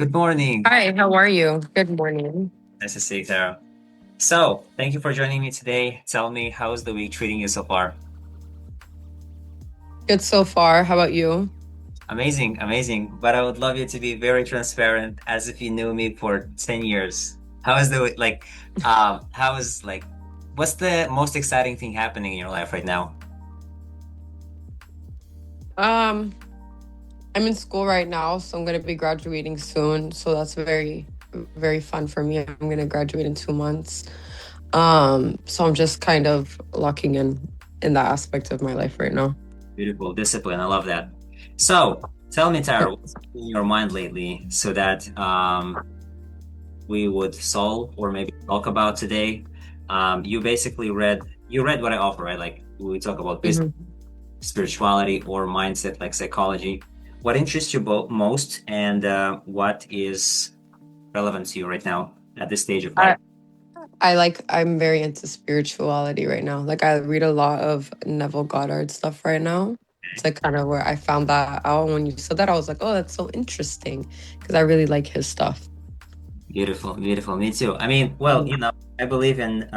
Good morning. Hi, how are you? Good morning. Nice to see you, Tara. So, thank you for joining me today. Tell me, how's the week treating you so far? Good so far. How about you? Amazing, amazing. But I would love you to be very transparent, as if you knew me for 10 years. How is the like? How is like? What's the most exciting thing happening in your life right now? Um, I'm in school right now, so I'm gonna be graduating soon. So that's very fun for me. I'm gonna graduate in 2 months. So I'm just kind of locking in that aspect of my life right now. Beautiful discipline. I love that. So, tell me, Tara, what's in your mind lately, so that we would solve or maybe talk about today. You basically read what I offer, right? Like we talk about business, Mhm. spirituality, or mindset, like psychology. What interests you both most, and what is relevant to you right now at this stage of life? I I'm very into spirituality right now. Like I read a lot of Neville Goddard stuff right now. It's like kind of where I found that out. When you said that, I was like, oh, that's so interesting because I really like his stuff. Beautiful, beautiful. Me too. I mean, well, Mm. I believe in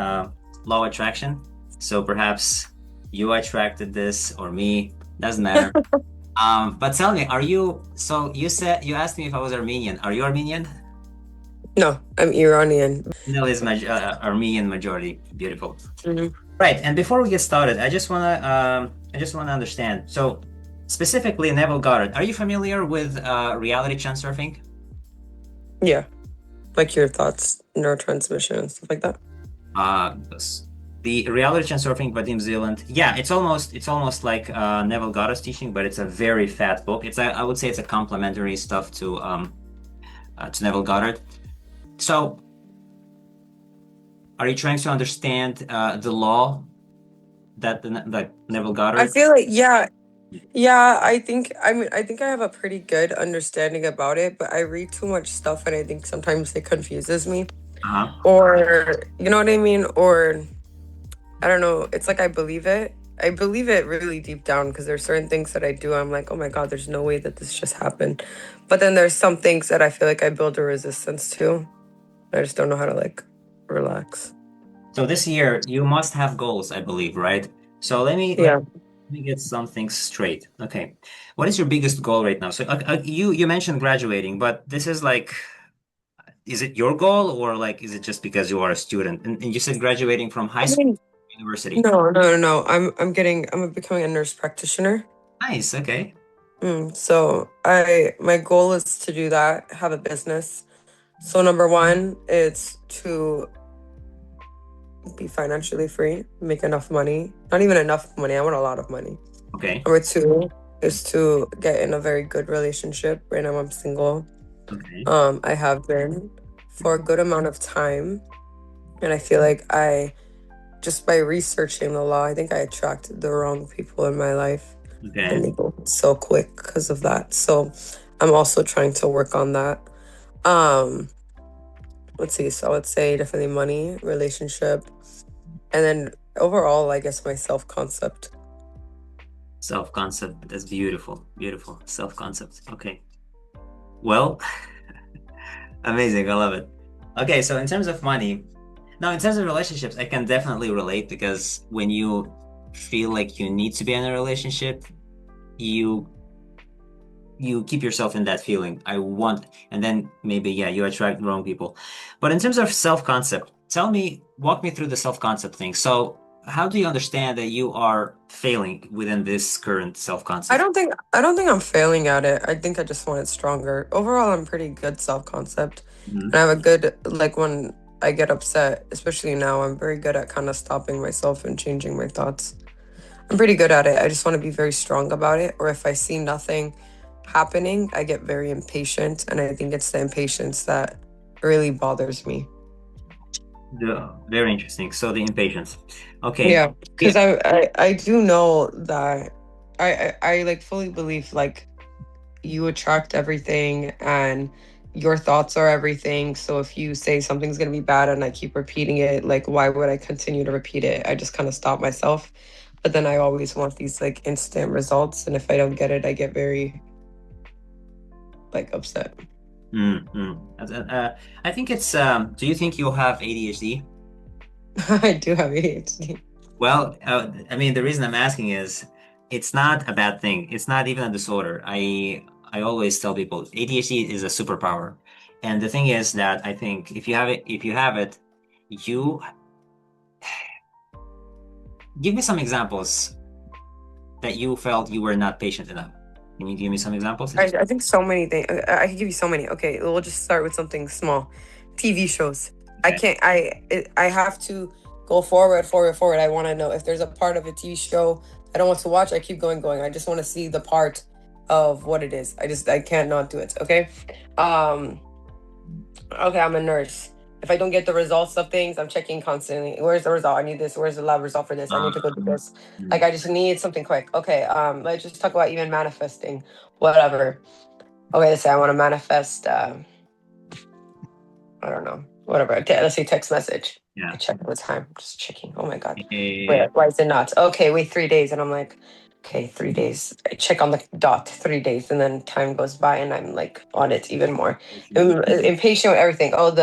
law of attraction, so perhaps you attracted this or me. Doesn't matter. But tell me, are you? So you asked me if I was Armenian. Are you Armenian? No, I'm Iranian. Middle is Armenian majority. Beautiful. Mhm. Right. And before we get started, I just wanna understand. So, specifically, Neville Goddard. Are you familiar with reality transurfing? Yeah, like your thoughts, neurotransmission, and stuff like that. The reality transurfing by New Zealand. Yeah, it's almost like Neville Goddard's teaching, but it's a very fat book. I would say it's a complementary stuff to Neville Goddard. So, are you trying to understand the law that Neville I Goddard? feel like yeah. I think I have a pretty good understanding about it, but I read too much stuff, and I think sometimes it confuses me. Uh-huh. Or you know what I mean? Or I don't know. It's like I believe it. I believe it really deep down because there's certain things that I do. I'm like, oh my God, there's no way that this just happened. But then there's some things that I feel like I build a resistance to. I just don't know how to like relax. So this year you must have goals, I believe, right? So let Yeah. me get some things straight. Okay, what is your biggest goal right now? So you mentioned graduating, but this is like, is it your goal or like is it just because you are a student? And you said graduating from high I school, mean, university. no. I'm becoming a nurse practitioner. Nice. Okay. So my goal is to do that, have a business. So number one is to be financially free, make enough money. Not even enough money. I want a lot of money. Okay. Number two is to get in a very good relationship. Right now I'm single. Okay. I have been for a good amount of time. And I feel like I just by researching the law, I think I attracted the wrong people in my life. And Okay. they go so quick because of that. So I'm also trying to work on that. Um, let's see. So I would say definitely money, relationship, and then overall, I guess my self concept. Self-concept. That's beautiful. Beautiful. Self-concept. Okay. Well, amazing. I love it. Okay, so in terms of money, now in terms of relationships, I can definitely relate because when you feel like you need to be in a relationship, you you keep yourself in that feeling. I want, and then maybe yeah, you attract the wrong people. But in terms of self-concept, walk me through the self-concept thing. So, how do you understand that you are failing within this current self-concept? I don't think I'm failing at it. I think I just want it stronger. Overall, I'm pretty good self concept. Mhm. And I have a good like when I get upset, especially now, I'm very good at kind of stopping myself and changing my thoughts. I'm pretty good at it. I just want to be very strong about it. Or if I see nothing happening, I get very impatient. And I think it's the impatience that really bothers me. Very interesting. So the impatience. Okay. Yeah. Yeah. Because I do know that I like fully believe like you attract everything and your thoughts are everything. So if you say something's going to be bad and I keep repeating it, like why would I continue to repeat it? I just kind of stop myself. But then I always want these like instant results and if I don't get it, I get very like upset. I think it's, do you think you'll have ADHD? I do have ADHD. Well, I mean, the reason I'm asking is it's not a bad thing. It's not even a disorder. I always tell people ADHD is a superpower. And the thing is that I think if you have it, you give me some examples that you felt you were not patient enough. Can you give me some examples? I think so many things. I can give you so many. Okay, we'll just start with something small. TV shows. I Okay. can't. I have to go forward, forward, forward. I want to know if there's a part of a TV show I don't want to watch. I keep going, going. I just want to see the part of what it is. I can't not do it. Okay. Um. Okay, I'm a nurse. If I don't get the results of things, I'm checking constantly. Where's the result? I need this. Where's the lab result for this? I need to go do this. Like I just need something quick. Okay, let's just talk about even manifesting. Whatever. Okay, let's say I want to manifest I don't know. Whatever. Let's say text message. Yeah. I check all the time. Just checking. Oh my god. Yeah. Why is it not? Okay, wait 3 days. And I'm like, okay, 3 days. I check on the dot, 3 days, and then time goes by and I'm like on it even more. I'm impatient with everything. Oh,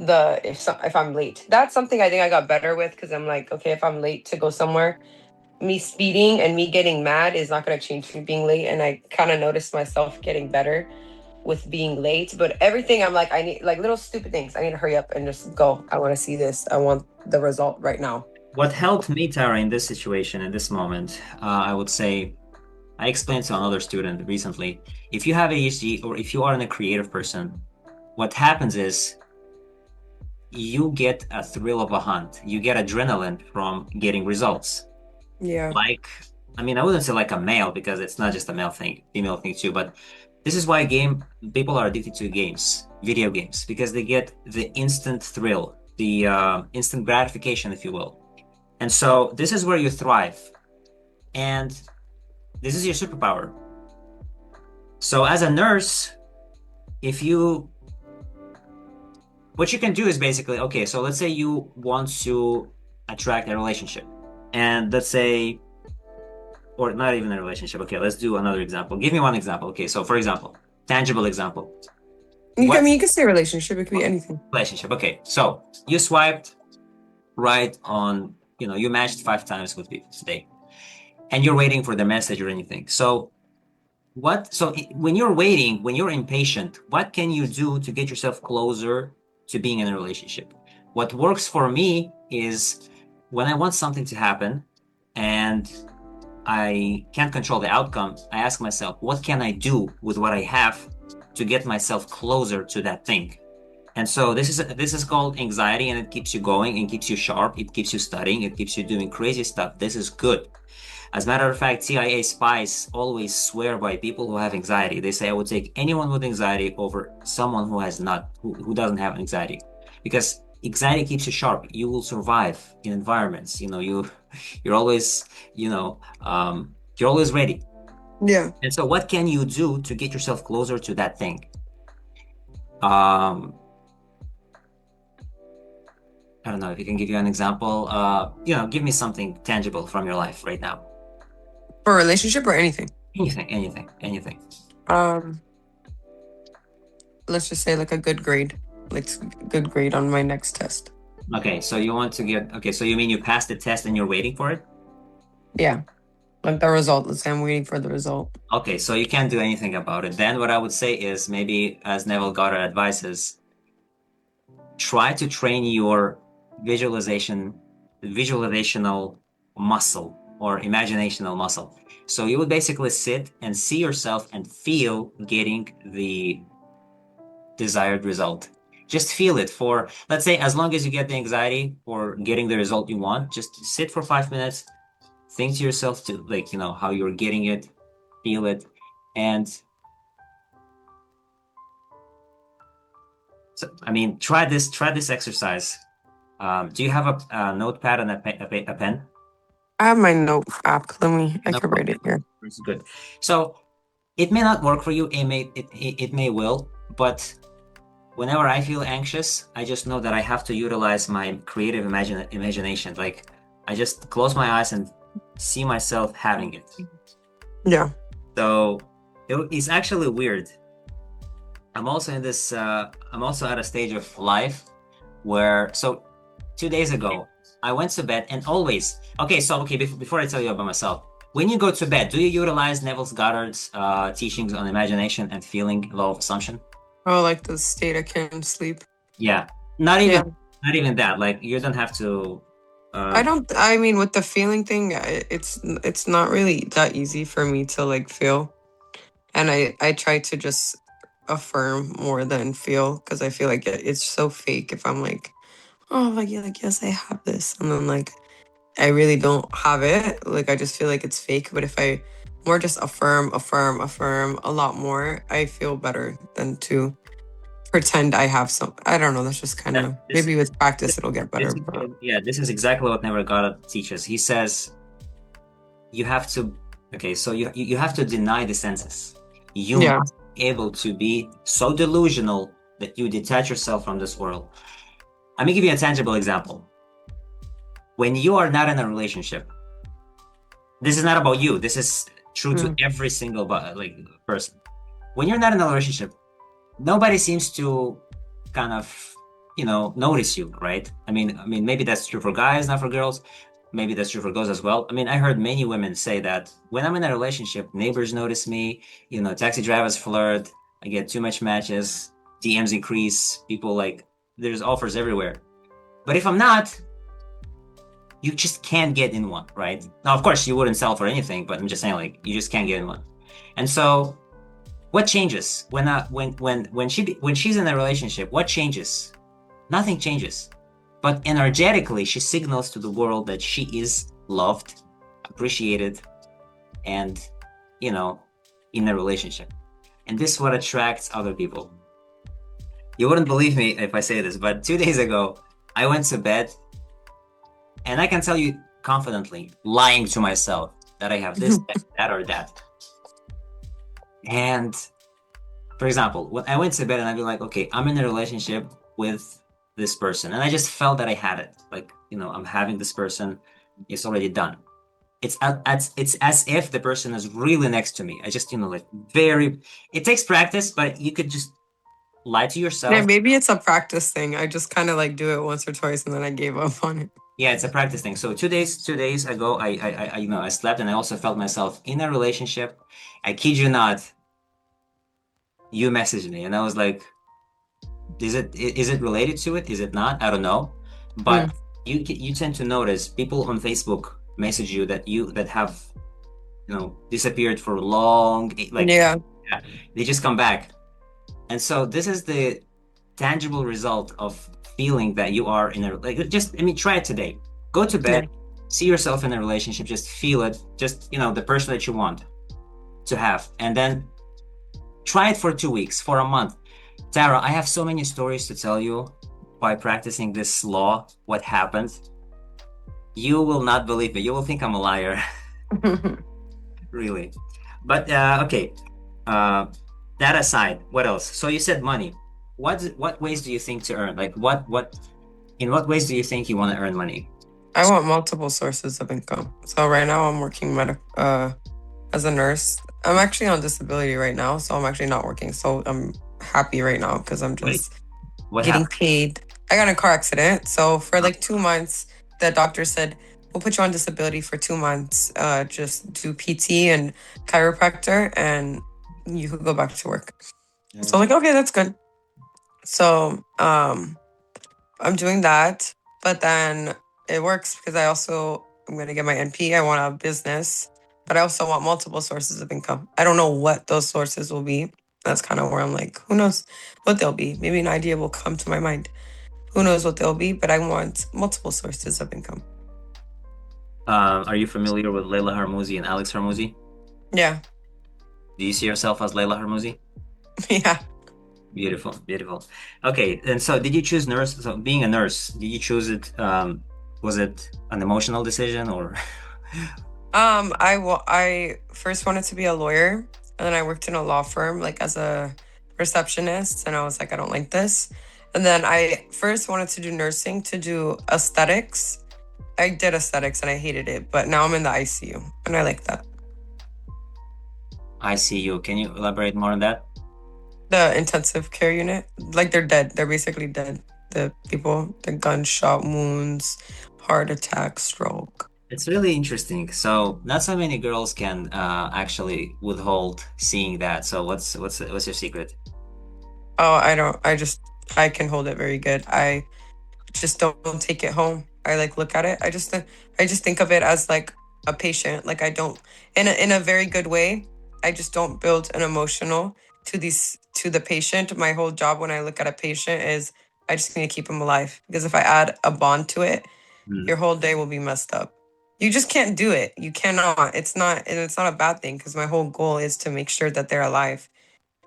if I'm late. That's something I think I got better with because I'm like, okay, if I'm late to go somewhere, me speeding and me getting mad is not going to change me being late. And I kind of noticed myself getting better with being late. But everything I'm like, I need like little stupid things. I need to hurry up and just go. I want to see this. I want the result right now. What helped me, Tara, in this situation, in this moment, I would say, I explained to another student recently, if you have ADHD or if you are a creative person, what happens is you get a thrill of a hunt. You get adrenaline from getting results. Yeah. Like, I mean, I wouldn't say like a male because it's not just a male thing, female thing too, but this is why people are addicted to games, video games, because they get the instant thrill, the instant gratification, if you will. And so this is where you thrive. And this is your superpower. So as a nurse, if you, what you can do is basically, okay, so let's say you want to attract a relationship. And let's say, or not even a relationship. Okay, let's do another example. Give me one example. Okay, so for example, tangible example. I mean, you can say relationship. It could be anything. Relationship. Okay, so you swiped right on, you matched 5 times with people today, and you're waiting for the message or anything. So when you're waiting, when you're impatient, what can you do to get yourself closer to being in a relationship? What works for me is when I want something to happen and I can't control the outcome, I ask myself, what can I do with what I have to get myself closer to that thing? And so this is called anxiety, and it keeps you going and keeps you sharp. It keeps you studying. It keeps you doing crazy stuff. This is good. As a matter of fact, CIA spies always swear by people who have anxiety. They say, I would take anyone with anxiety over someone who doesn't have anxiety. Because anxiety keeps you sharp. You will survive in environments. You're always, you're always ready. Yeah. And so what can you do to get yourself closer to that thing? I don't know if you can give you an example. Give me something tangible from your life right now. For a relationship or anything? Anything. Let's just say like a good grade. Like good grade on my next test. Okay, so you mean you passed the test and you're waiting for it? Yeah. Like the result. Let's say I'm waiting for the result. Okay, so you can't do anything about it. Then what I would say is maybe, as Neville Goddard advises, try to train your visualizational muscle or imaginational muscle. So you would basically sit and see yourself and feel getting the desired result. Just feel it for, let's say, as long as you get the anxiety for getting the result you want, just sit for 5 minutes, think to yourself to how you're getting it, feel it. And so, I mean, try this exercise. Do you have a notepad and a pen? I have my note app. I can write it here. It's good. So it may not work for you. It may will, but whenever I feel anxious, I just know that I have to utilize my creative imagination. Like I just close my eyes and see myself having it. Yeah. So it's actually weird. I'm also in this. I'm also at a stage of life where. So, 2 days ago, I went to bed and always. Okay, so okay. Before I tell you about myself, when you go to bed, do you utilize Neville Goddard's teachings on imagination and feeling, law of assumption? Oh, like the state I can sleep. Yeah, not even Yeah. not even that. Like you don't have to. I Uh, don't, I mean, with the feeling thing, it's not really that easy for me to like feel. And I try to just affirm more than feel because I feel like it's so fake if I'm like, oh, like, yeah, like, yes, I have this. And then like, I really don't have it. Like, I just feel like it's fake. But if I more just affirm a lot more, I feel better than to pretend I have some. I don't know. That's just kind yeah, of, maybe with practice, it'll get better. this But yeah, this is exactly what Neville Goddard teaches. He says you have to. Okay, so you have to deny the senses. You yeah. must be able to be so delusional that you detach yourself from this world. Let me give you a tangible example. When you are not in a relationship, this is not about you. This is true to Mm. every single like person. When you're not in a relationship, nobody seems to kind of notice you, right? I mean maybe that's true for guys, not for girls. Maybe that's true for girls as well. I mean, I heard many women say that when I'm in a relationship, neighbors notice me, taxi drivers flirt, I get too much matches, DMs increase, people like there's offers everywhere. But if I'm not, you just can't get in one, right? Now of course you wouldn't sell for anything, but I'm just saying, like, you just can't get in one. And so what changes when she's in a relationship? What changes? Nothing changes. But energetically, she signals to the world that she is loved, appreciated, and you know, in a relationship. And this is what attracts other people. You wouldn't believe me if I say this, but 2 days ago, I went to bed and I can tell you confidently, lying to myself, that I have this, that, or that. And for example, when I went to bed and I'd be like, okay, I'm in a relationship with this person, and I just felt that I had it. Like, I'm having this person. It's already done. It's as if the person is really next to me. I just, like, very. It takes practice, but you could just lie to Yeah, yourself. maybe it's a practice thing. I just kind of like do it once or twice and then I gave up on it. Yeah, it's a practice thing. So 2 days ago, I slept and I also felt myself in a relationship. I kid you not, you messaged me, and I was like, is it related to it? Is it not? I don't know. Mm. But you tend to notice people on Facebook message you that have disappeared for long, like, Yeah. yeah, they just come back. And so this is the tangible result of feeling that you are in a, like, just, I mean, try it today. Go to Yeah. bed, see yourself in a relationship, just feel it, just the person that you want to have, and then try it for 2 weeks, for a month. Tara, I have so many stories to tell you by practicing this law, what happened. You will not believe me. You will think I'm a liar, really. But okay. Uh, that aside, what else? So you said money. What ways do you think to earn? Like, in what ways do you think you want to earn money? I want multiple sources of income. So right now I'm working as a nurse. I'm actually on disability right now, so I'm actually not working. So I'm happy right now because I'm Wait, just what getting happened? paid. I got in a car accident. So for like 2 months, the doctor said, we'll put you on disability for 2 months. Just do PT and chiropractor and you could go back to work. So like, okay, that's good. So I'm doing that. But then it works because I'm gonna get my NP. I want a business, but I also want multiple sources of income. I don't know what those sources will be. That's kind of where I'm like, who knows what they'll be? Maybe an idea will come to my mind. Who knows what they'll be, but I want multiple sources of income. Are you familiar with Leila Harmouzi and Alex Harmouzi? Yeah. Do you see yourself as Leila Harmouzi? Yeah. Beautiful, beautiful. Okay, and so did you choose nurse? So being a nurse, did you choose it? Was it an emotional decision or? I first wanted to be a lawyer, and then I worked in a law firm, like as a receptionist, and I was like, I don't like this. And then I first wanted to do nursing to do aesthetics. I did aesthetics and I hated it, but now I'm in the ICU and I like that. I see you. Can you elaborate more on that? The intensive care unit, like they're dead. They're basically dead. The people, the gunshot wounds, heart attack, stroke. It's really interesting. So not so many girls can actually withhold seeing that. So what's your secret? Oh, I don't. I can hold it very good. I just don't take it home. I like look at it. I just think of it as like a patient. Like I don't in a very good way. I just don't build an emotional to the patient. My whole job when I look at a patient is I just need to keep them alive because if I add a bond to it, Hmm. your whole day will be messed up. You just can't do it. You cannot. It's not a bad thing because my whole goal is to make sure that they're alive.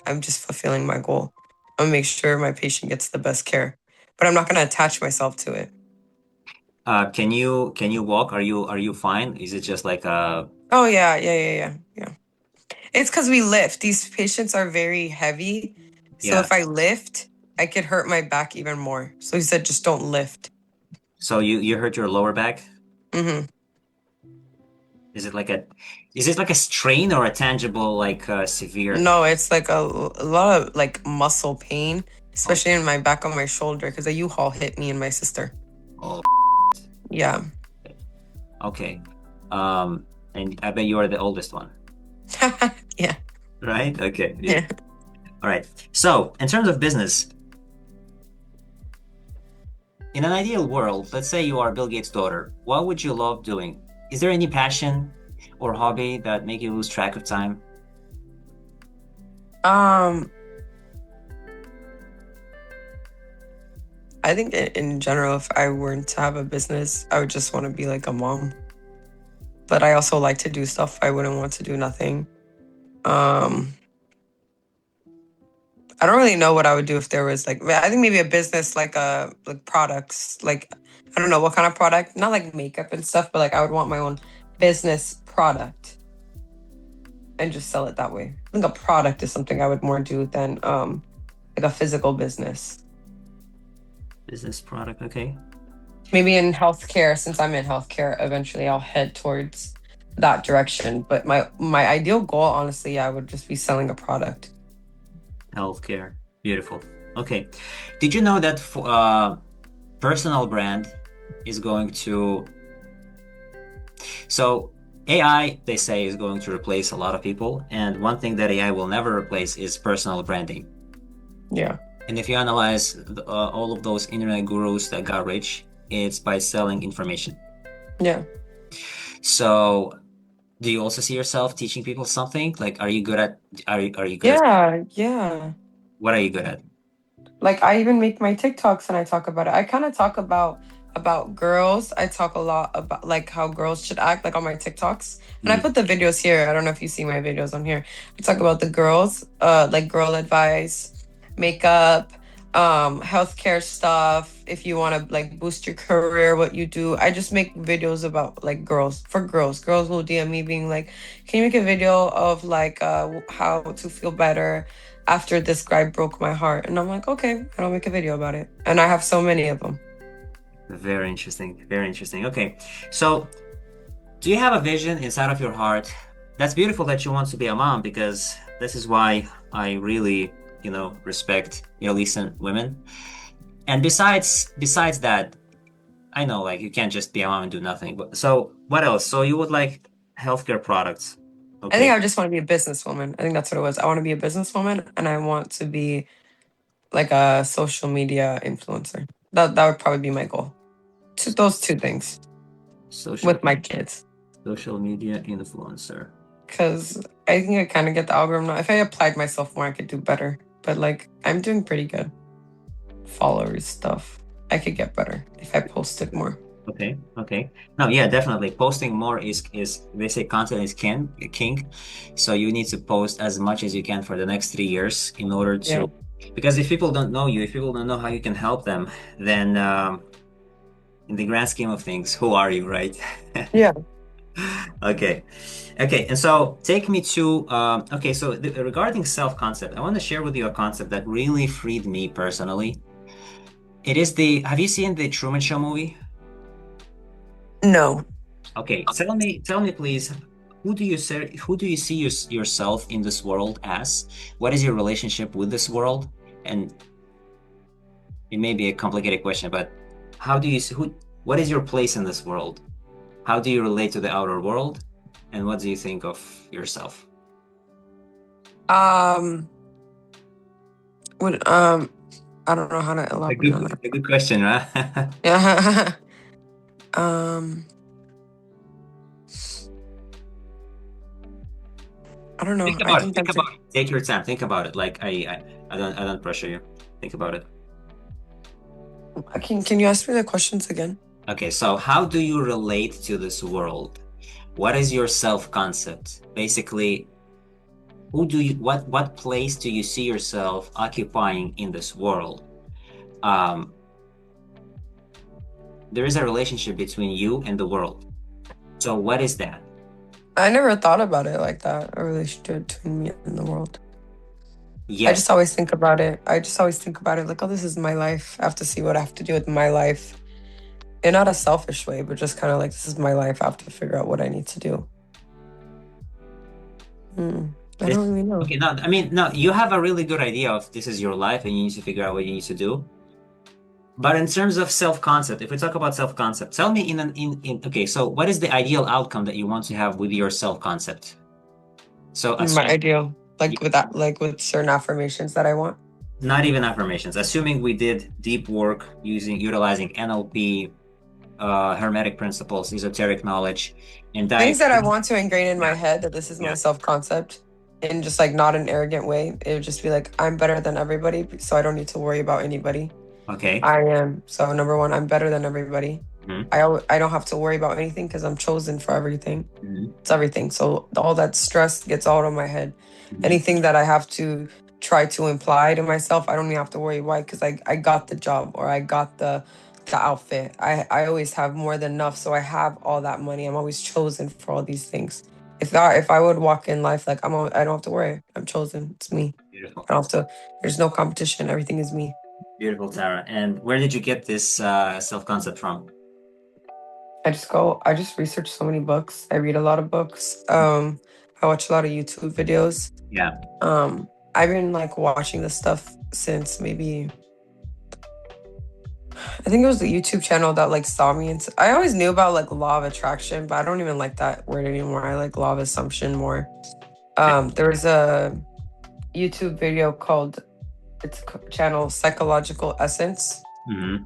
I'm just fulfilling my goal. I'm gonna make sure my patient gets the best care, but I'm not gonna attach myself to it. Can you walk? Are you fine? Is it just like Oh yeah. It's because we lift. These patients are very heavy, so yeah? if I lift, I could hurt my back even more. So he said, just don't lift. So you hurt your lower back? Hmm. Is it like a is it like a strain or a tangible like severe? No, it's like a lot of like muscle pain, Oh, especially in my back on my shoulder because a U-Haul hit me and my sister. oh, Yeah. okay. Um, and I bet you are the oldest one, Yeah. right? Okay, Yeah. beautiful. All right. So in terms of business, in an ideal world, let's say you are Bill Gates' daughter, what would you love doing? Is there any passion or hobby that make you lose track of time? Um, I think in general, if I were to have a business, I would just want to be like a mom. But I also like to do stuff I wouldn't want to do nothing. Um, I don't really know what I would do if there was like I think maybe a business like products like I don't know what kind of product, not like makeup and stuff, but like I would want my own business product and just sell it that way. I think a product is something I would more do than like a physical business. Business product, okay. Maybe in healthcare, since I'm in healthcare, eventually I'll head towards that direction. But my ideal goal, honestly, yeah, would just be selling a product. Healthcare. Beautiful. Okay. Did you know that personal brand is going to, so AI, they say, is going to replace a lot of people. And one thing that AI will never replace is personal branding. Yeah. And if you analyze all of those internet gurus that got rich, it's by selling information. Yeah. So do you also see yourself teaching people something? Like, are you good at, Yeah. what are you good at? Like I even make my TikToks and I talk about it. I kind of talk about girls. I talk a lot about like how girls should act like on my TikToks. And I Mm, put the videos here. I don't know if you see my videos on here. I talk about the girls, like girl advice, makeup, healthcare stuff. If you want to like boost your career, what you do. I just make videos about like girls for girls. Girls will DM me being like, "Can you make a video of like how to feel better after this guy broke my heart?" And I'm like, okay, and I'll make a video about it. And I have so many of them. very interesting. Very interesting. Okay. So do you have a vision inside of your heart? That's beautiful that you want to be a mom because this is why I really, respect decent women. And besides that, I know like you can't just be a mom and do nothing. But so what else? So you would like healthcare products. I think Okay. I just want to be a businesswoman. I think that's what it was. I want to be a businesswoman and I want to be like a social media influencer. That would probably be my goal. Those two things Social with my kids. social media influencer. Because I think I kind of get the algorithm now. If I applied myself more, I could do better. But like, I'm doing pretty good. Followers stuff. I could get better if I posted more. Okay, okay. No, yeah, definitely. Posting more is they say content is king. So you need to post as much as you can for the next 3 years in order Yeah. to, because if people don't know you, if people don't know how you can help them, then in the grand scheme of things, who are you, right? Yeah. Okay, okay. And so take me to okay. So regarding self-concept, I want to share with you a concept that really freed me personally. It is the, have you seen the Truman Show movie? No. Okay, tell me, please. who do you see yourself in this world as? What is your relationship with this world? And it may be a complicated question, but how do you see what is your place in this world? How do you relate to the outer world? And what do you think of yourself? Um, would I don't know how to elaborate on that. A good question, right? Yeah. um, I don't know. Think I about it. think Think that's about it. it. Take your time. Think about it. Like I don't pressure you. Think about it. Can you ask me the questions again? Okay, so how do you relate to this world? What is your self-concept? Basically, what place do you see yourself occupying in this world? Um, there is a relationship between you and the world. So what is that? I never thought about it like that. A relationship between me and the world. I Yes. just always think about it. I just always think about it like, oh, this is my life. I have to see what I have to do with my life. In not a selfish way, but just kind of like, this is my life. I have to figure out what I need to do. I This, don't really know. okay, no, I mean, no, you have a really good idea of this is your life and you need to figure out what you need to do. But in terms of self-concept, if we talk about self-concept, tell me in okay, so what is the ideal outcome that you want to have with your self-concept? So My assume ideal, like with that, like with certain affirmations that I want. not even affirmations, assuming we did deep work utilizing NLP, hermetic principles, esoteric knowledge, and Things that I diagram. want to ingrain in my Yeah, head that this is my yeah. self concept in just like not an arrogant way. It would just be like, I'm better than everybody, so I don't need to worry about anybody. Okay. I am. So number one, I'm better than everybody. Mhm, I don't have to worry about anything because I'm chosen for everything. mhm, It's everything. So all that stress gets out of my head. mhm. Anything that I have to try to imply to myself, I don't even have to worry. Why? Because I got the job or I got the outfit. I always have more than enough. So I have all that money. I'm always chosen for all these things. If I would walk in life like I don't have to worry. I'm chosen. It's me. Beautiful. I don't have to. There's no competition. Everything is me. Beautiful, Tara. And where did you get this self-concept from? I just research so many books. I read a lot of books. I watch a lot of YouTube videos. Yeah. Um, I've been like watching this stuff since maybe I think it was the YouTube channel that like saw me into I always knew about like law of attraction, but I don't even like that word anymore. I like law of assumption more. There was a YouTube video called channel Psychological Essence. Hmm.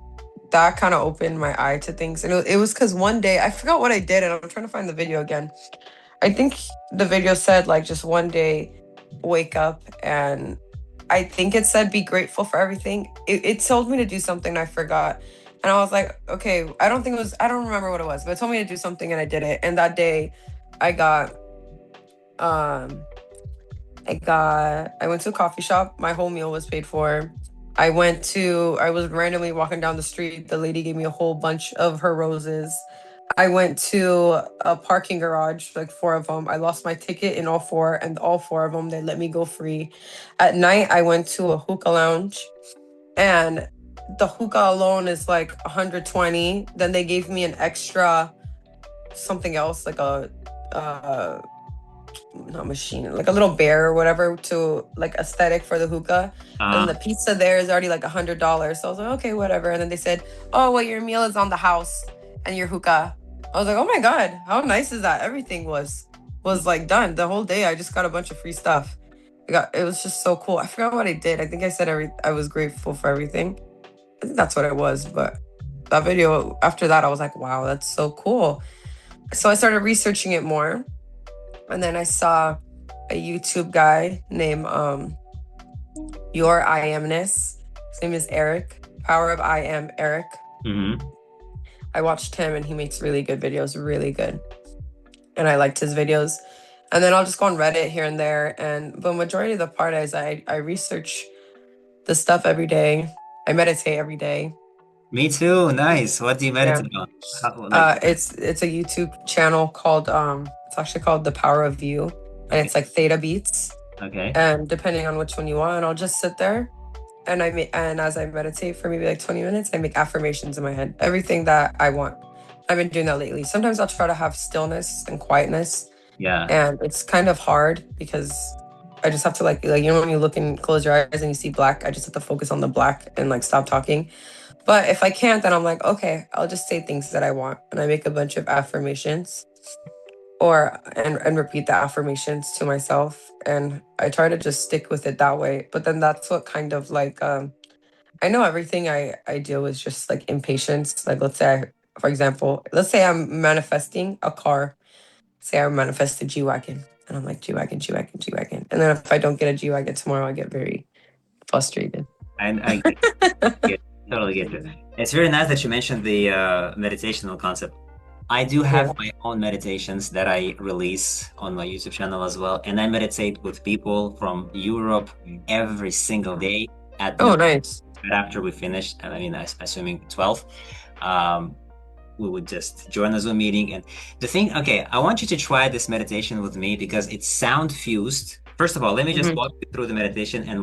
That kind of opened my eye to things. And it was because one day I forgot what I did, and I'm trying to find the video again. I think the video said like just one day wake up, and I think it said be grateful for everything. It told me to do something I forgot. And I was like, okay, I don't remember what it was, but it told me to do something and I did it. And that day I got um I went to a coffee shop. My whole meal was paid for. I was randomly walking down the street. The lady gave me a whole bunch of her roses. I went to a parking garage, like four of them. I lost my ticket in all four, and all four of them, they let me go free. At night, I went to a hookah lounge, and the hookah alone is like 120. Then they gave me an extra something else, like a not machine, like a little bear or whatever to like aesthetic for the hookah. And Uh, the pizza there is already like $100. So I was like, okay, whatever. And then they said, oh, well, your meal is on the house and your hookah. I was like, oh my God, how nice is that? Everything was like done. The whole day I just got a bunch of free stuff. It was just so cool. I forgot what I did. I think I said I was grateful for everything. I think that's what it was. But that video after that, I was like, wow, that's so cool. So I started researching it more. And then I saw a YouTube guy named Your I Amness. His name is Eric. Power of I Am Eric. mhm. I watched him and he makes really good videos, really good. And I liked his videos. And then I'll just go on Reddit here and there. And the majority of the part is I research the stuff every day. I meditate every day. Me too. Nice. What do you Yeah. meditate on? How, like, It's a YouTube channel called it's actually called The Power of You. And okay, it's like theta beats. okay. And depending on which one you want, I'll just sit there and as I meditate for maybe like 20 minutes, I make affirmations in my head, everything that I want. I've been doing that lately. Sometimes I'll try to have stillness and quietness, Yeah. and it's kind of hard because I just have to like you know when you look and close your eyes and you see black, I just have to focus on the black and like stop talking. But if I can't, then I'm like, okay, I'll just say things that I want, and I make a bunch of affirmations or and repeat the affirmations to myself, and I try to just stick with it that way. But then that's what kind of like I know everything I deal with just like impatience. Like let's say for example, let's say I'm manifesting a car. Say I manifest a G wagon, and I'm like G wagon, G wagon, G wagon, and then if I don't get a G wagon tomorrow, I get very frustrated. I get totally get it. It's very nice that you mentioned the meditational concept. I do have Yeah. my own meditations that I release on my YouTube channel as well, and I meditate with people from Europe every single day at Oh, no nice. right after we finish. I mean, assuming 12. Um, we would just join a Zoom meeting. And the thing, okay, I want you to try this meditation with me because it's sound fused. First of all, let me just Hmm. walk you through the meditation and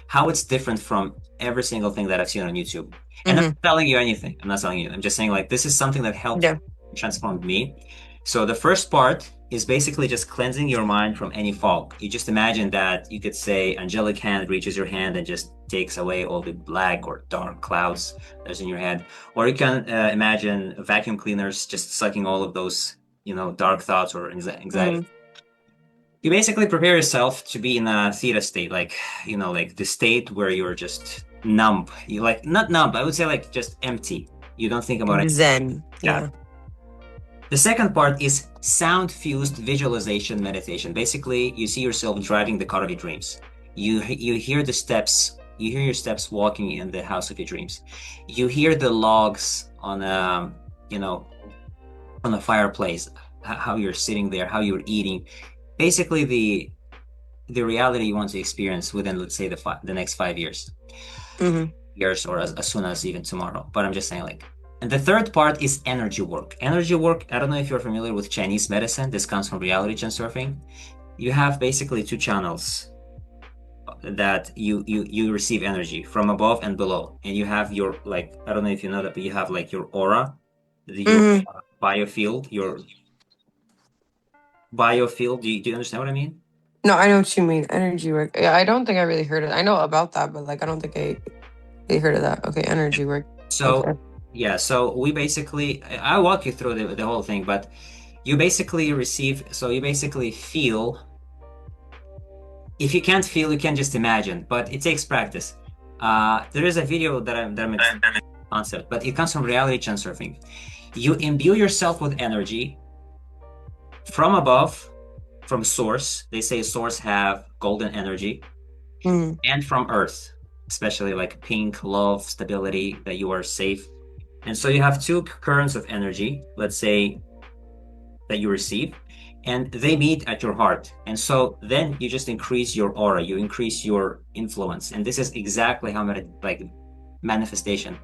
how it's different from every single thing that I've seen on YouTube. And I'm Hmm. not telling you anything. I'm not telling you. I'm just saying like this is something that helped Yeah. transformed me. So the first part is basically just cleansing your mind from any fog. You just imagine that you could say angelic hand reaches your hand and just takes away all the black or dark clouds that's in your head. Or you can imagine vacuum cleaners just sucking all of those, dark thoughts or anxiety. Hmm. You basically prepare yourself to be in a theta state, like, like the state where you're just numb. You like not numb, I would say like just empty. You don't think about Like it. Zen. Yeah. Yeah. The second part is sound-fused visualization meditation. Basically, you see yourself driving the car of your dreams. You hear the steps. You hear your steps walking in the house of your dreams. You hear the logs on you know on a fireplace. How you're sitting there, how you're eating. Basically, the reality you want to experience within, let's say, the next 5 years Hmm. years or as soon as even tomorrow. But I'm just saying, like, and the third part is energy work. Energy work, I don't know if you're familiar with Chinese medicine. This comes from reality transurfing. You have basically two channels that you receive energy from above and below. And you have your, like, I don't know if you know that, but you have like your aura, your Hmm. biofield, your biofield. Do you understand what I mean? No, I know what you mean. Energy work. Yeah, I don't think I really heard it. I know about that, but like I don't think I heard of that. Okay, energy work. So Okay. yeah, so we basically I'll walk you through the whole thing, but you basically feel. If you can't feel, you can just imagine, but it takes practice. There is a video that I'm concept, but it comes from reality transurfing. You imbue yourself with energy from above, from source. They say source have golden energy, Hmm. and from earth, especially like pink, love, stability, that you are safe. And so you have two currents of energy, let's say, that you receive, and they meet at your heart. And so then you just increase your aura, you increase your influence. And this is exactly how like manifestation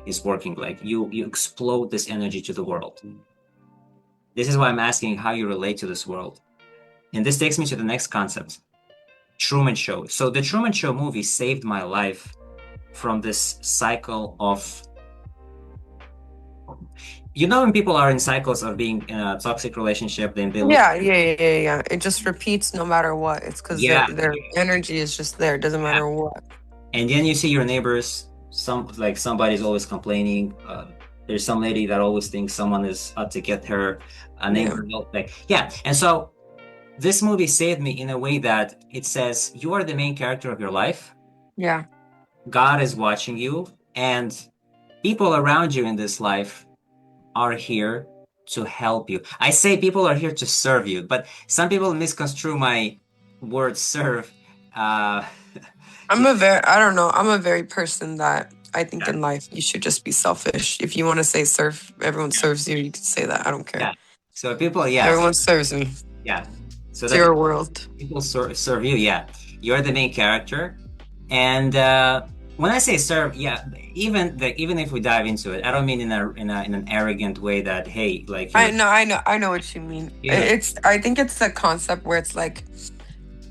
is working. Like you explode this energy to the world. This is why I'm asking how you relate to this world. And this takes me to the next concept, Truman Show. So the Truman Show movie saved my life from this cycle of, when people are in cycles of being in a toxic relationship, then they lose. Yeah, yeah, yeah, yeah, yeah. It just repeats no matter what. It's because Yeah, their energy is just there. It doesn't yeah. matter what. And then you see your neighbors, somebody's always complaining. There's some lady that always thinks someone is out to get her. A Yeah. neighbor, like, yeah. And so this movie saved me in a way that it says you are the main character of your life. Yeah. God is watching you, and people around you in this life are here to help you. I say people are here to serve you, but some people misconstrue my word serve. Uh, I don't know. I'm a very person that I think yeah, in life you should just be selfish. If you want to say serve, everyone serves you, you can say that. I don't care. yeah. So people, yes, Everyone serves me. yeah. So It's that your world. people serve you, yeah. You're the main character, and when I say serve, yeah, even if we dive into it, I don't mean in an arrogant way that hey, like I know what you mean. you're like I think it's the concept where it's like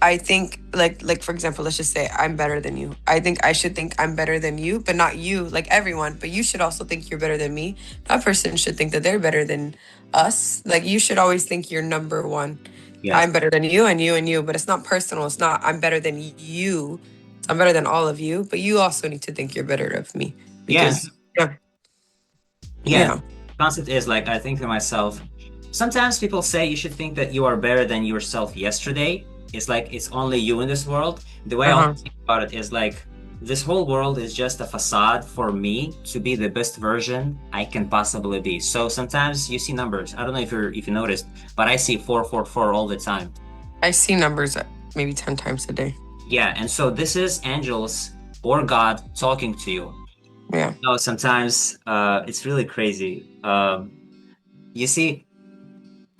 I think like for example, let's just say I'm better than you. I think I should think I'm better than you, but not you, like everyone. But you should also think you're better than me. That person should think that they're better than us. Like you should always think you're number one. Yes. I'm better than you and you and you, but it's not personal. It's not I'm better than you. I'm better than all of you, but you also need to think you're better of me Yes. because yeah, Yeah. yeah, Concept is like I think to myself, sometimes people say you should think that you are better than yourself yesterday. It's like it's only you in this world. The way I uh-huh. always think about it is like this whole world is just a facade for me to be the best version I can possibly be. So sometimes you see numbers. I don't know if you noticed, but I see 444 all the time. I see numbers maybe 10 times a day. Yeah, and so this is angels or God talking to you. Yeah. No, sometimes it's really crazy. You see,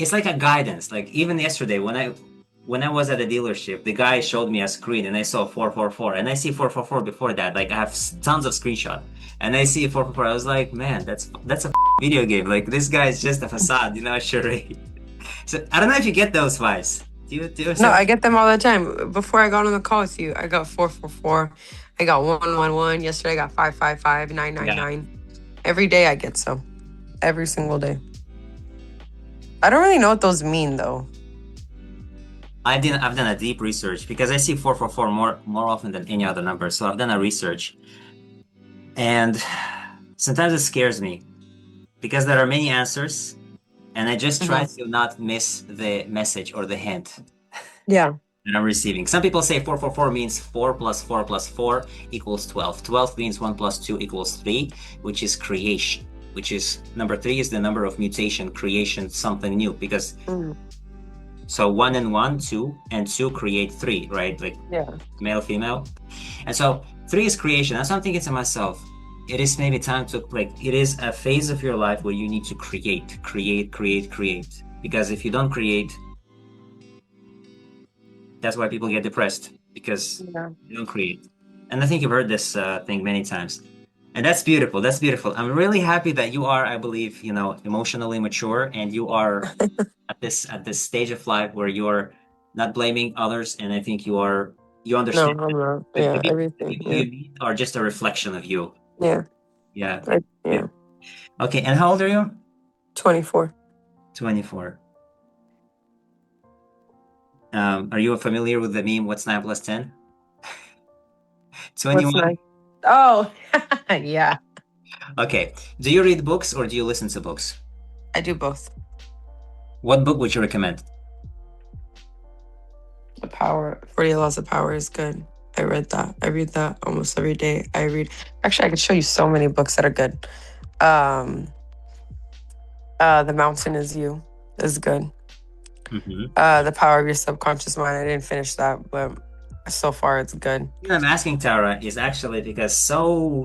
it's like a guidance. Like even yesterday when I was at the dealership, the guy showed me a screen and I saw 444 and I see 444 before that. Like I have tons of screenshot and I see 444. I was like, man, that's a video game. Like this guy is just a facade, a charade. So I don't know if you get those vibes. Do you No, so I get them all the time. Before I got on the call with you, I got 444. I got 111. Yesterday I got 555, nine nine yeah. nine. Every day I get some. Every single day. I don't really know what those mean though. I've done a deep research because I see 444 more often than any other number. So I've done a research. And sometimes it scares me because there are many answers and I just try Mhm. to not miss the message or the hint Yeah. that I'm receiving. Some people say 444 means 4 plus 4 plus 4 equals 12. 12 means 1 plus 2 equals 3, which is creation, which is number 3 is the number of mutation, creation, something new. Because Mm. so 1 and 1, 2, and 2 create 3, right? Like Yeah. male, female. And so 3 is creation. And so I'm thinking to myself, it is maybe time to like it is a phase of your life where you need to create. Because if you don't create, that's why people get depressed because Yeah. you don't create. And I think you've heard this thing many times. And that's beautiful. That's beautiful. I'm really happy that you are, I believe, emotionally mature and you are at this stage of life where you're not blaming others. And I think you No, understand I'm not. that the Yeah, people, the everything. people Yeah. you meet are just a reflection of you. Yeah. Yeah. Yeah. Beautiful. Okay. And how old are you? 24. 24. Are you familiar with the meme, what's 9 plus 10? What's 21. nice? Oh, yeah. Okay. Do you read books or do you listen to books? I do both. What book would you recommend? The Power, 48 Laws of Power is good. I read that. I read that almost every day. Actually, I could show you so many books that are good. Um, The Mountain is You is good. Mm-hmm. The Power of Your Subconscious Mind. I didn't finish that, but so far it's good. I'm asking Tara is actually because so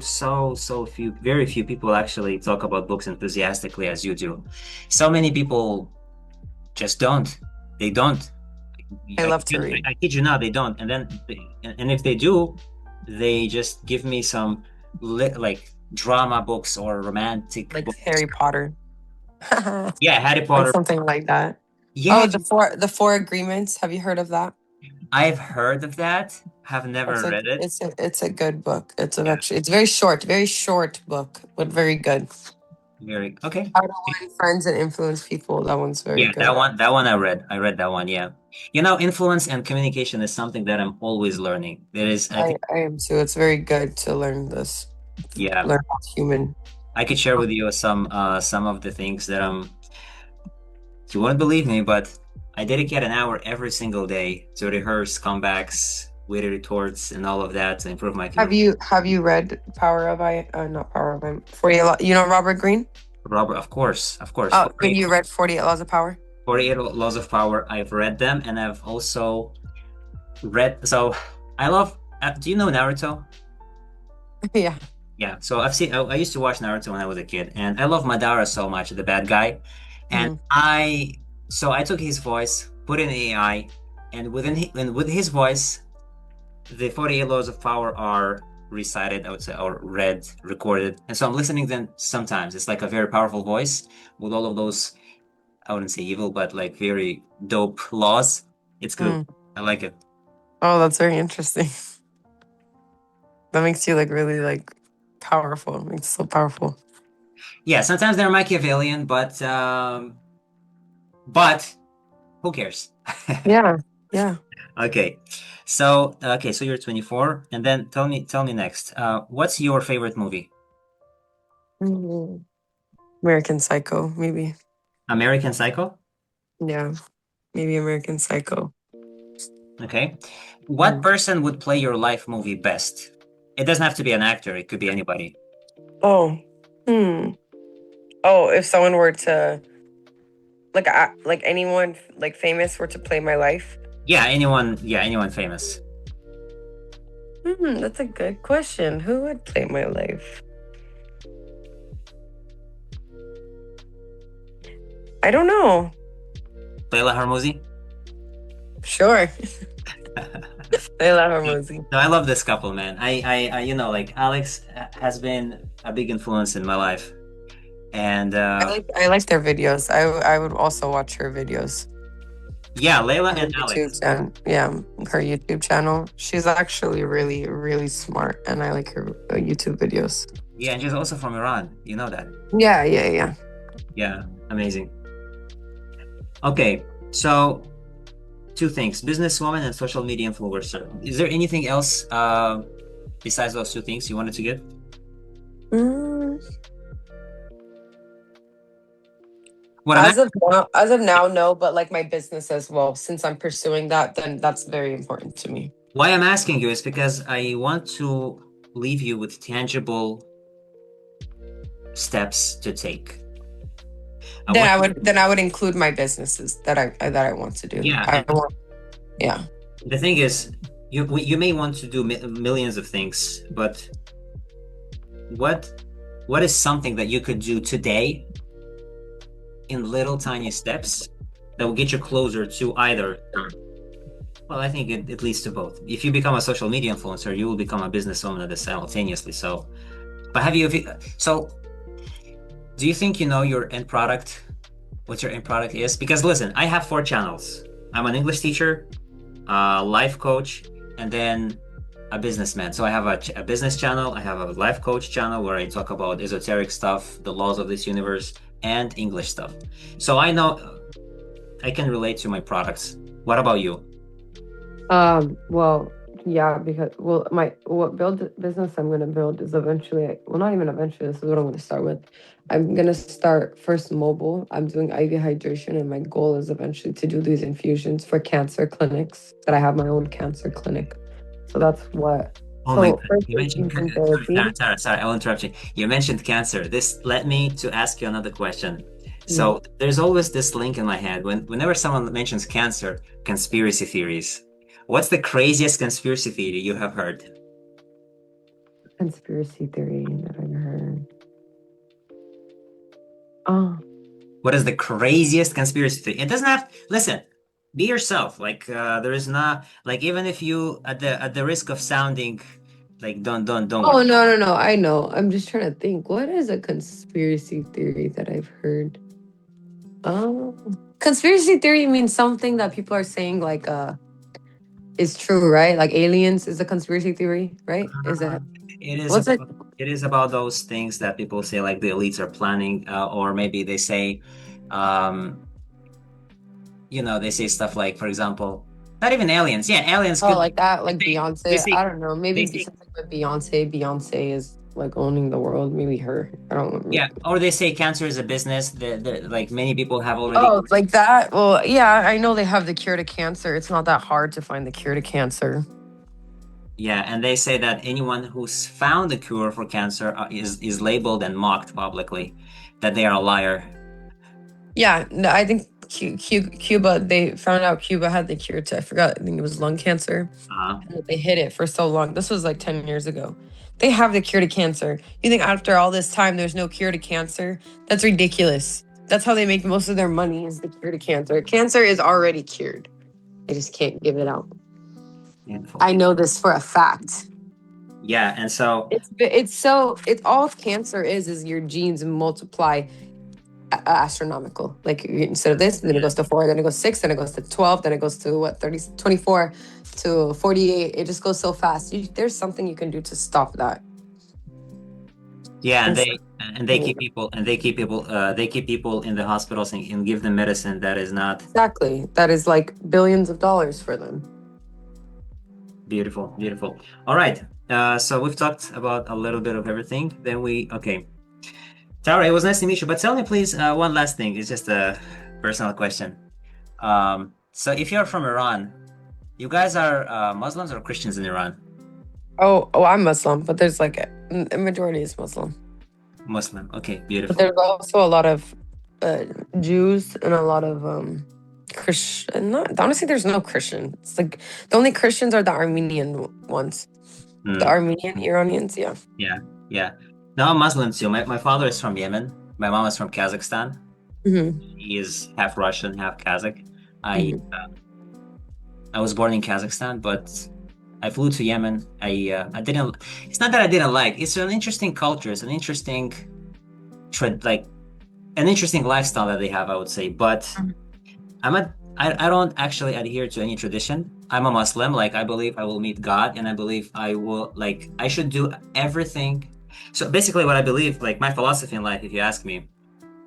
few, very few people actually talk about books enthusiastically as you do. So many people just don't. They don't. I love to read, I kid you not, they don't. And then, and if they do, they just give me some like drama books or romantic like books. Harry Potter, Yeah, Harry or Potter. something like that. Yeah, Oh, the Four Agreements. Have you heard of that? I've heard of that. Have It's never like read it. it's a good book. Yeah, It's very short book, but very good. very okay. How to Win Friends and Influence People. That one's very Yeah, good. that one I read. I read that one, yeah. Influence and communication is something that I'm always learning. There is, I think, I am too. It's very good to learn this. yeah, Learn about human. I could share with you some of the things that you won't believe me, but I dedicate an hour every single day to rehearse comebacks, witty retorts, and all of that to improve my Have communication. you read Power of I? Not Power of I. 48. You know Robert Greene? Robert, of course, Oh, when you read 48 Laws of Power? 48 Laws of Power. I've read them, and I've also read. So I love. Do you know Naruto? Yeah. Yeah, so I used to watch Naruto when I was a kid, and I love Madara so much, the bad guy. And Mhm. I took his voice, put in AI, and with his voice, the 48 laws of power are recited, I would say, or read, recorded. And so I'm listening to them sometimes. It's like a very powerful voice with all of those, I wouldn't say evil, but like very dope laws. It's good. Mm. I like it. Oh, that's very interesting. That makes you like really like powerful. It makes it so powerful. Yeah, sometimes they're Machiavellian, but who cares? Yeah. Yeah. Okay. So you're 24, and then tell me next. What's your favorite movie? Mhm. American Psycho, maybe. American Psycho? Yeah. Maybe American Psycho. Okay. What Mm. person would play your life movie best? It doesn't have to be an actor, it could be anybody. Oh. Hmm. Oh, if someone were to like anyone like famous were to play my life. Yeah, anyone famous. That's a good question. Who would play my life? I don't know. Leila Harmouzi? Sure. Leila Hormozi. No, I love this couple, man. Like Alex has been a big influence in my life. And I like their videos. I would also watch her videos. yeah, Layla Her and YouTube Alex. channel. Yeah, her YouTube channel. She's actually really, really smart, and I like her YouTube videos. Yeah, and she's also from Iran. You know that. Yeah, yeah, yeah. Yeah, amazing. Okay, so two things: businesswoman and social media influencer. Is there anything else besides those two things you wanted to give? Mm, What I'm as of now, no. But like my business as well. Since I'm pursuing that, then that's very important to me. Why I'm asking you is because I want to leave you with tangible steps to take. I Then want I you, would then I would include my businesses that I want to do. yeah, I and want, yeah. the thing is, you may want to do millions of things, but what what is something that you could do today in little tiny steps that will get you closer to either? Well, I think it leads to both. If you become a social media influencer, you will become a business owner simultaneously. So, but so do you think you know your end product? What your end product is? Because listen, I have 4 channels. I'm an English teacher, a life coach, and then a businessman. So I have a business channel, I have a life coach channel where I talk about esoteric stuff, the laws of this universe, and English stuff. So I know I can relate to my products. What about you? Well, yeah, because what build business I'm gonna build is eventually, well, not even eventually. This is what I'm gonna start with. I'm gonna start first mobile. I'm doing IV hydration, and my goal is eventually to do these infusions for cancer clinics. That I have my own cancer clinic. So that's what. Oh my So God, first you mentioned infusion sorry, therapy. sorry, I will interrupt you. You mentioned cancer. This led me to ask you another question. Mm. So there's always this link in my head whenever someone mentions cancer, conspiracy theories. What's the craziest conspiracy theory you have heard? Conspiracy theory that I heard. Oh, What is the craziest conspiracy theory? It doesn't have, listen, be yourself. Like there is not like even if you at the risk of sounding like don't oh worry. no, no, no! I know. I'm just trying to think. What is a conspiracy theory that I've heard? Oh, conspiracy theory means something that people are saying like is true, right? Like aliens is a conspiracy theory, right? Is Uh, that it is what's it? about it is about those things that people say like the elites are planning, or maybe they say, um, they say stuff like, for example, not even aliens. Yeah, aliens Oh, could. like that, like They Beyonce. say I don't know. they Maybe say something with Beyonce. Beyonce is like owning the world. Maybe her. I don't remember. yeah, or they say cancer is a business. Like many people have already. Oh, like that. Well, yeah, I know they have the cure to cancer. It's not that hard to find the cure to cancer. Yeah, and they say that anyone who's found a cure for cancer is labeled and mocked publicly, that they are a liar. Yeah, no, I think Cuba. They found out Cuba had the cure to. I forgot. I think it was lung cancer. Uh, And they hid it for so long. This was like 10 years ago. They have the cure to cancer. You think after all this time, there's no cure to cancer? That's ridiculous. That's how they make most of their money is the cure to cancer. Cancer is already cured. They just can't give it out. Painful. I know this for a fact. Yeah, and so It's all cancer is your genes multiply astronomical. Like instead of this, then it Yeah. goes to 4, then it goes 6, then it goes to 12, then it goes to what 30, 24 to 48. It just goes so fast. There's something you can do to stop that. Yeah, and Instead, they keep people they keep people in the hospitals and give them medicine that is not exactly. That is like billions of dollars for them. beautiful, beautiful. All right. So we've talked about a little bit of everything. Then okay. Tara, it was nice to meet you. But tell me, please, one last thing. It's just a personal question. So if you're from Iran, you guys are Muslims or Christians in Iran? Oh, I'm Muslim, but there's like a majority is Muslim. Muslim. Okay, But beautiful. there's also a lot of Jews and a lot of Christian. Not honestly, there's no Christian. It's like the only Christians are the Armenian ones. The Armenian Iranians, yeah. Yeah, yeah. No, I'm Muslim too. My father is from Yemen. My mom is from Kazakhstan. Mm-hmm. He is half Russian, half Kazakh. I Mm-hmm. I was born in Kazakhstan, but I flew to Yemen. I didn't. It's not that I didn't like. It's an interesting culture. It's an interesting like an interesting lifestyle that they have, I would say. But I don't actually adhere to any tradition. I'm a Muslim. Like I believe I will meet God, and I believe I will like I should do everything. So basically, what I believe, like my philosophy in life, if you ask me,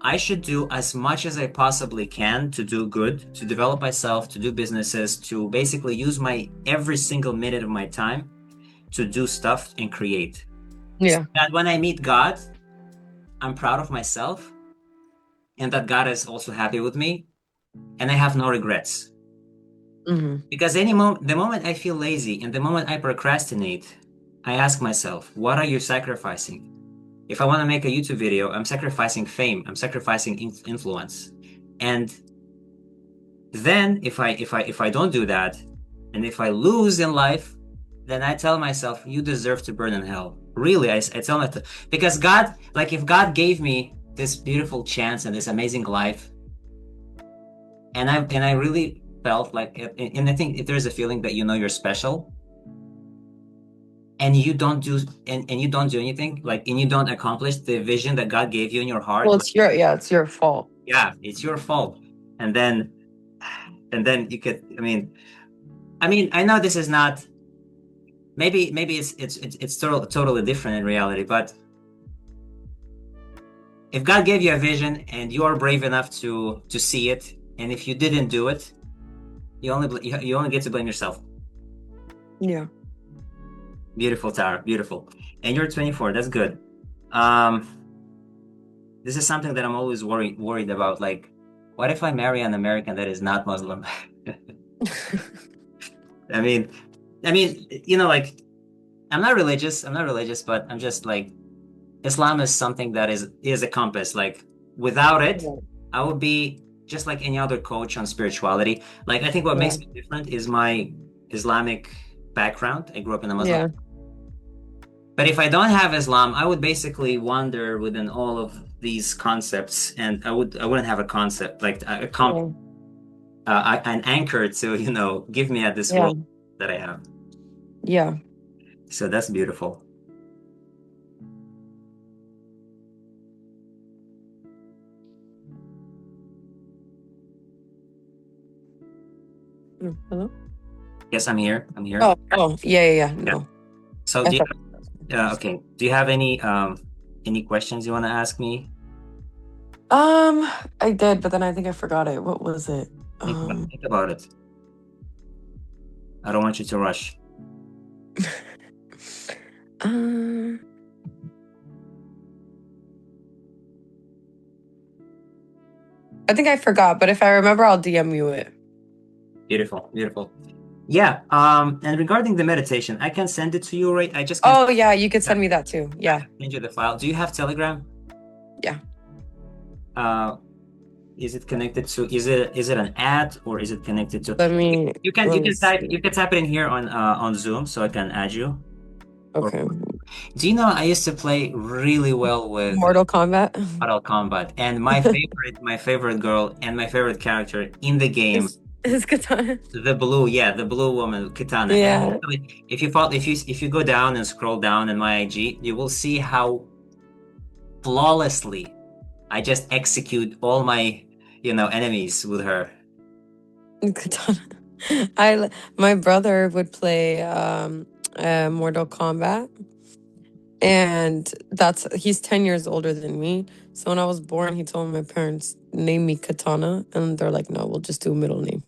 I should do as much as I possibly can to do good, to develop myself, to do businesses, to basically use my every single minute of my time to do stuff and create. So Yeah. that when I meet God, I'm proud of myself and that God is also happy with me and I have no regrets. Mm-hmm. Because the moment I feel lazy and the moment I procrastinate, I ask myself, what are you sacrificing? If I want to make a YouTube video, I'm sacrificing fame, I'm sacrificing influence. And then if I don't do that, and if I lose in life, then I tell myself, you deserve to burn in hell. Really, I tell myself, because God, like if God gave me this beautiful chance and this amazing life, and I really felt like, and I think if there's a feeling that you know you're special, and you don't do and you don't do anything, like, and you don't accomplish the vision that God gave you in your heart, Well, like, it's your fault. yeah, it's your fault. And then you could, I know this is not, maybe it's totally different in reality, but if God gave you a vision and you are brave enough to see it, and if you didn't do it, you only get to blame yourself. Yeah. Beautiful, Tara, beautiful. And you're 24. That's good. This is something that I'm always worried about. Like, what if I marry an American that is not Muslim? I mean, like, I'm not religious, but I'm just like, Islam is something that is a compass. Like, without it, I would be just like any other coach on spirituality. Like, I think what makes me different is my Islamic background. I grew up in a Muslim. Yeah. But if I don't have Islam, I would basically wander within all of these concepts, and I wouldn't have a concept like an anchor to give me at this world that I have. Yeah. So that's beautiful. Hello? Yes, I'm here. Yeah. No. So okay. Do you have any questions you want to ask me? I did, but then I think I forgot it. What was it? Think about it. I don't want you to rush. I think I forgot, but if I remember, I'll DM you it. Beautiful, beautiful. Yeah. And regarding the meditation, I can send it to you, right? I just Oh yeah, you could send me that too. Yeah. Send you the file. Do you have Telegram? Yeah. Is it connected to? Is it an ad or is it connected to? Let me. You can type it in here on Zoom, so I can add you. Okay. Do you know I used to play really well with Mortal Kombat? Mortal Kombat, and my favorite girl and my favorite character in the game is Katana. The blue woman, Katana. Yeah. And if you go down and scroll down in my IG, you will see how flawlessly I just execute all my, enemies with her. Katana. My brother would play Mortal Kombat, and he's 10 years older than me. So when I was born, he told my parents name me Katana, and they're like, no, we'll just do a middle name.